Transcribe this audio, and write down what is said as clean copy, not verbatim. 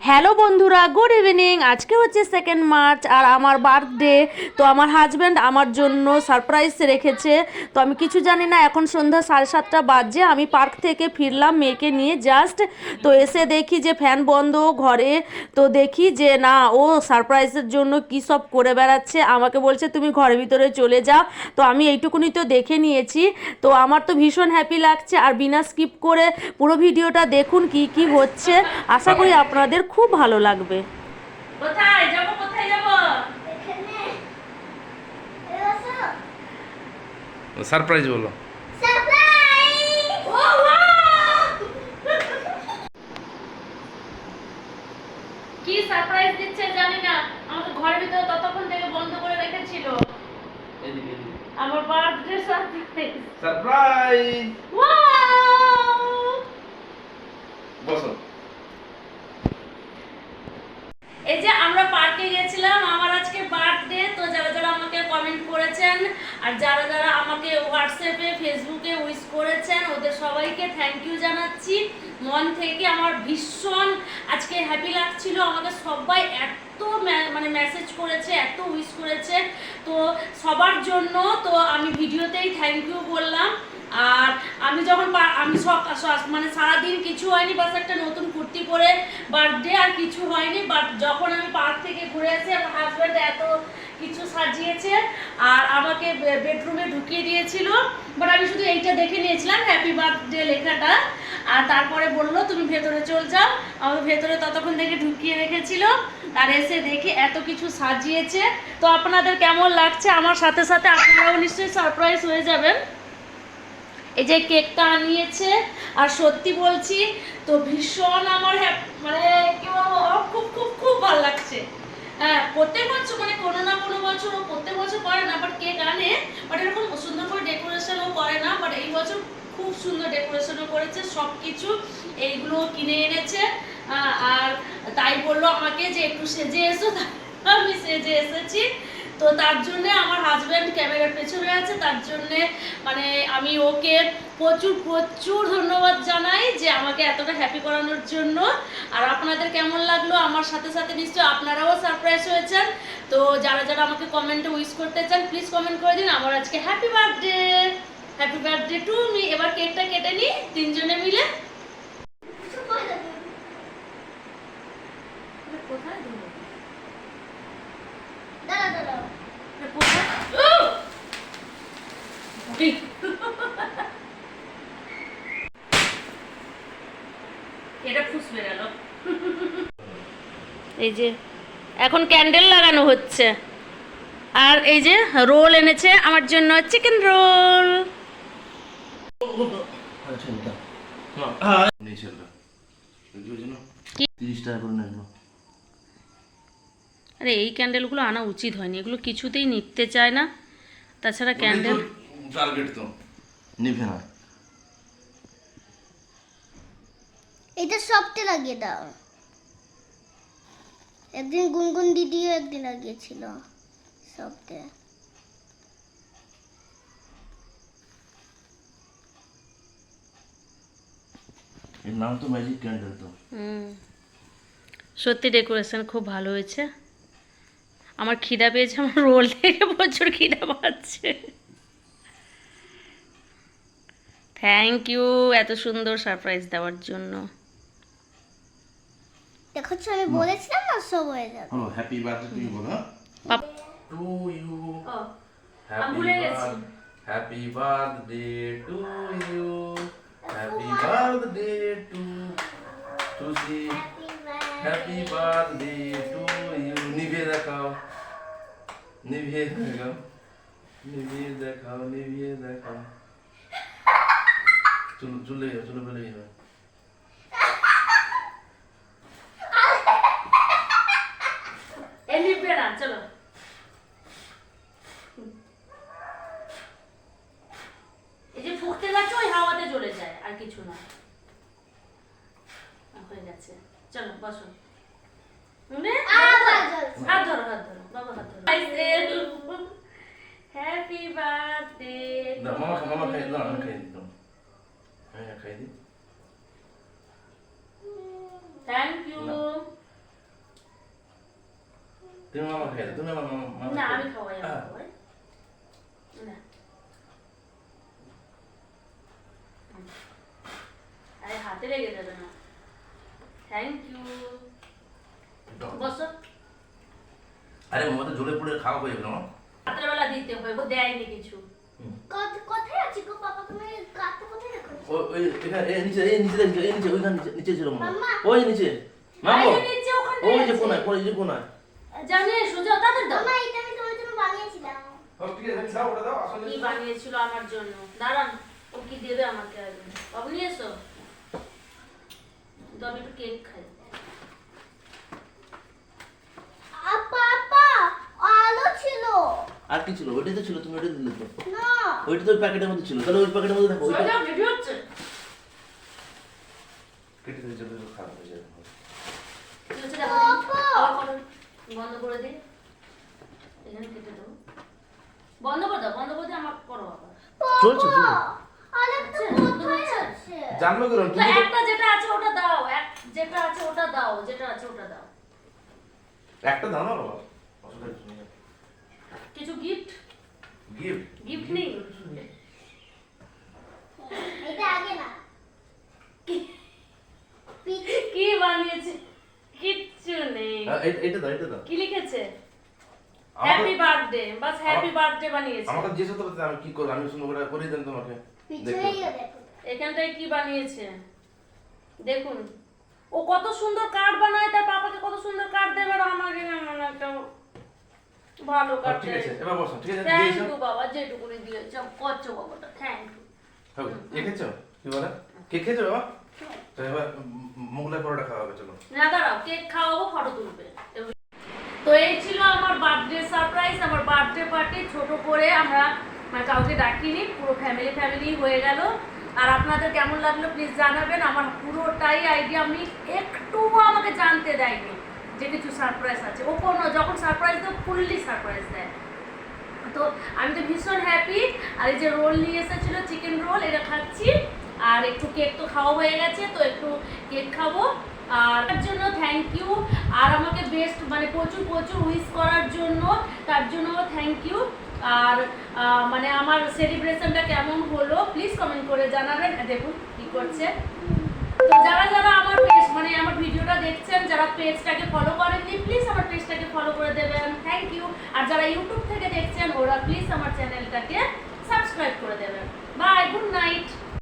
Hello বন্ধুরা, good evening. আজকে হচ্ছে 2 মার্চ আর আমার বার্থডে। তো আমার হাজব্যান্ড আমার জন্য সারপ্রাইজ রেখেছে। তো আমি কিছু জানি না, এখন সন্ধ্যা 7:30 বাজে। আমি পার্ক থেকে ফিরলাম মেয়েকে নিয়ে জাস্ট। তো এসে দেখি যে ফ্যান বন্ধ ঘরে। তো দেখি যে না, ও সারপ্রাইজের জন্য কী সব করে বেড়াচ্ছে। আমাকে বলছে তুমি ঘরের ভিতরে চলে যাও। তো আমি এইটুকুনি তো দেখে নিয়েছি। তো আমার তো ভীষণ হ্যাপি লাগছে। আর বিনা স্কিপ করে পুরো ভিডিওটা দেখুন কি কি হচ্ছে। আশা করি আপনাদের খুব ভালো লাগবে। কোথায় যাব, কোথায় যাব? সারপ্রাইজ বলো। কি সারপ্রাইজ দিচ্ছে জানি না। আমাকে ঘরের ভিতরে ততক্ষণ থেকে বন্ধ করে রেখেছিল। এদিকে আমার বার্থডে সারপ্রাইজ। সারপ্রাইজ। ওয়াও! বসো। এই যে আমরা পার্কে গেছিলাম, আমার আজকে বার্থডে। তো যারা যারা আমাকে কমেন্ট করেছেন আর যারা যারা আমাকে হোয়াটসঅ্যাপে ফেসবুকে উইশ করেছেন, ওদের সবাইকে থ্যাংক ইউ জানাচ্ছি মন থেকে। আমার ভীষণ আজকে হ্যাপি লাগছিল। আমাকে সবাই এত মানে মেসেজ করেছে, এত উইশ করেছে। তো সবার জন্য তো আমি ভিডিওতেই থ্যাংক ইউ বললাম। আর আমি যখন আমি মানে সারাদিন কিছু হয়নি, বাস একটা নতুন কুর্তি পরে বার্থডে, আর কিছু হয়নি। বাট যখন আমি পার্ক থেকে ঘুরে এসে আমার হাজব্যান্ড এত কিছু সাজিয়েছে আর আমাকে বেডরুমে ঢুকিয়ে দিয়েছিল। বাট আমি শুধু এইটা দেখে নিয়েছিলাম, হ্যাপি বার্থডে লেখাটা। আর তারপরে বললো তুমি ভেতরে চল যাও। আমাকে ভেতরে ততক্ষণ থেকে ঢুকিয়ে রেখেছিল। আর এসে দেখি এত কিছু সাজিয়েছে। তো আপনাদের কেমন লাগছে? আমার সাথে সাথে আপনারাও নিশ্চয়ই সারপ্রাইজ হয়ে যাবেন। এই যে কেকটা আনিয়েছে, আর সত্যি বলছি তো ভীষণ আমার মানে কি বলবো, খুব খুব খুব ভালো লাগছে। হ্যাঁ, প্রত্যেক বছর মানে কোনো না কোনো বছর ও প্রত্যেক বছর করে না, বাট কেক আনে, বাট এরকম সুন্দর করে ডেকোরেশনও করে না। বাট এই বছর খুব সুন্দর ডেকোরেশনও করেছে, সব কিছু এইগুলো কিনে এনেছে। আর তাই বললো আমাকে যে একটু সেজে এসো, আমি সেজে এসেছি। তো তার জন্য আমার হাজব্যান্ড ক্যামেরার পেছনে আছে, তার জন্য মানে আমি ওকে প্রচুর প্রচুর ধন্যবাদ জানাই যে আমাকে এতটা হ্যাপি করানোর জন্য। আর আপনাদের কেমন লাগলো? আমার সাথে সাথে নিশ্চয়ই আপনারাও সারপ্রাইজ হয়েছেন। তো যারা যারা আমাকে কমেন্টে উইশ করতে চান প্লিজ কমেন্ট করে দিন। আমার আজকে happy birthday, happy birthday to me. এবার কেকটা কেটে নিই তিনজনে মিলে। কোথায় দেবো? এটা ফুসবে গেল। এই যে এখন ক্যান্ডেল লাগানো হচ্ছে। আর এই যে রোল এনেছে আমার জন্য, চিকেন রোল। আরে এই ক্যান্ডেলগুলো আনা উচিত হয়নি, এগুলো কিছুতেই নিভতে চায় না। তাছাড়া ক্যান্ডেল টার্গেট তো নিভে না। এটা সবটা লাগিয়ে দাও। একদিন গুনগুন দিদিও একদিন লাগিয়েছিল সবটা। এর নাম তো ম্যাজিক ক্যান্ডেল তো। সত্যি ডেকোরেশন খুব ভালো হয়েছে। আমার খিদা পেয়েছে, আমার রোল থেকে প্রচুর খিদা পাচ্ছে। থ্যাংক ইউ এত সুন্দর সারপ্রাইজ দেওয়ার জন্য। দেখো আমি বলেছিলাম না সব হয়ে যাবে। Hello, happy birthday to you বলো। To you. Happy birthday to you. Happy birthday to Tusi. Happy birthday to you. নিভিয়ে দেখাও, নিভিয়ে দেখাও, নিভিয়ে দেখাও, নিভিয়ে দেখাও। চলে যাও, চলে বেলে যাবে। চলো এই যে ফুঁকতে যাচ্ছে ওই হাওয়াতে জ্বলে যায়, আর কিছু না। হয়ে গেছে, চলো বসো। হাত ধরো, হাত ধরো বাবা, হাত ধরো। Happy birthday. মামা খাই দাও, আমি খাই দিতাম। হ্যাঁ খাই দিই। Thank you. তুমি মামা খেয়ে দাও, তুমি মামা না আমি খাওয়াই আমি খাওয়াই না আরে হাতে লেগে যাবে না থ্যাংক ইউ বসো আরে মামা তো জলে পড়ে খাওয়া হয়ে গেল না রাতের বেলা দিতে হবে ও দেয়নি কিছু কোথায় আছে গো পাপা, তুমি কাটতে কোথায় রাখো? ওই এখানে এই নিচে ওইখানে নিচে ছিল মামা মাম্মা। ওই নিচে মামা এই যে নিচে ওখানে ওই যে আছে। কোনায় জানি সোজা তাদের দাও মামা এটা আমি তোমার জন্য বানিয়েছিলাম। ঠিক আছে দাও ওটা দাও আসলে কি বানিয়েছিল আমার জন্য দাঁড়ান ও কি দেবে আমাকে আগে বাবু নিয়ে এসো তো আমি একটু কেক খাই আপা আপা আলো ছিল আর কি ছিল ওইটাই তো ছিল তুমি ওইটা দিলে তো না। ওইটা তো ওই প্যাকেটের মধ্যে ছিল তাহলে ওই প্যাকেটের মধ্যে দেখো ওইটা সোজা ভিডিও হচ্ছে কেটে দিয়ে চলে খারাপ হয়ে যাবে কি হচ্ছে দেখো আপা। আবার করো। বন্ধ করে দে এখানে কেটে দাও বন্ধ করে দিয়ে আমার করো আবার চলছে, চলছে। আলোটা কোথায় আছে? জানবে করুন তো একটা যেটা আছে ওটা দাও যেটা আছে ওটা দাও একটা দাও না বাবা অসুবিধা কিছু নেই কিছু গিফট গিফট নেই এটা আগে না। কি বানিয়েছে কিচ্ছু নেই এটা দাও কি লিখেছে আমাকে- হ্যাপি বার্থডে বাস হ্যাপি বার্থডে বানিয়েছে আমাকে জিজ্ঞেস করতে আমি কি করব আমি সুন্দর করে করে দেন তোমাকে পিছনেই দেখো। এখানটায় কি বানিয়েছে দেখুন ও কত সুন্দর কার্ড বানায় তার পাপাকে কত সুন্দর কার্ড দেবে আর আমাকে না একটা ভালো কার্ড ঠিক আছে এবার বসো ঠিক আছে থ্যাংক দিয়েছো ইউ বাবা যেটুকুনি দিয়েছ করছো বাবাটা থ্যাংক ইউ হবে খেয়েছো কি বলে কে খেয়েছো বাবা তো এবার মোগলাই পরোটা খাওয়া হবে চলো না দাঁড়াও কেক খাওয়াবো ফটো তুলবে তো এই ছিল আমার বার্থডে সারপ্রাইজ আমার বার্থডে পার্টি ছোট করে আমরা মানে কাউকে ডাকিনি পুরো ফ্যামিলি হয়ে গেল আর আপনাদের কেমন লাগলো প্লিজ জানাবেন আমার পুরোটাই আইডিয়া আমি একটুও আমাকে জানতে দেয়নি যে কিছু সারপ্রাইজ আছে ও কোনো যখন সারপ্রাইজ দেয় ফুললি সারপ্রাইজ দেয় তো আমি তো ভীষণ হ্যাপি আর এই যে রোল নিয়ে এসেছিলো চিকেন রোল এটা খাচ্ছি আর একটু কেক তো খাওয়া হয়ে গেছে তো একটু কেক খাবো আর তার জন্য থ্যাংক ইউ আর আমাকে বেস্ট মানে প্রচুর উইশ করার জন্য তার জন্য থ্যাংক ইউ আর মানে আমার সেলিব্রেশনটা কেমন হলো প্লিজ কমেন্ট করে জানাবেন দেখুন কি করছে তো যারা আমার পেজ মানে আমার ভিডিওটা দেখছেন যারা পেজটাকে ফলো করেননি প্লিজ আমার পেজটাকে ফলো করে দেবেন থ্যাংক ইউ আর যারা ইউটিউব থেকে দেখছেন ওরা প্লিজ আমার চ্যানেলটাকে সাবস্ক্রাইব করে দেবেন বাই গুড নাইট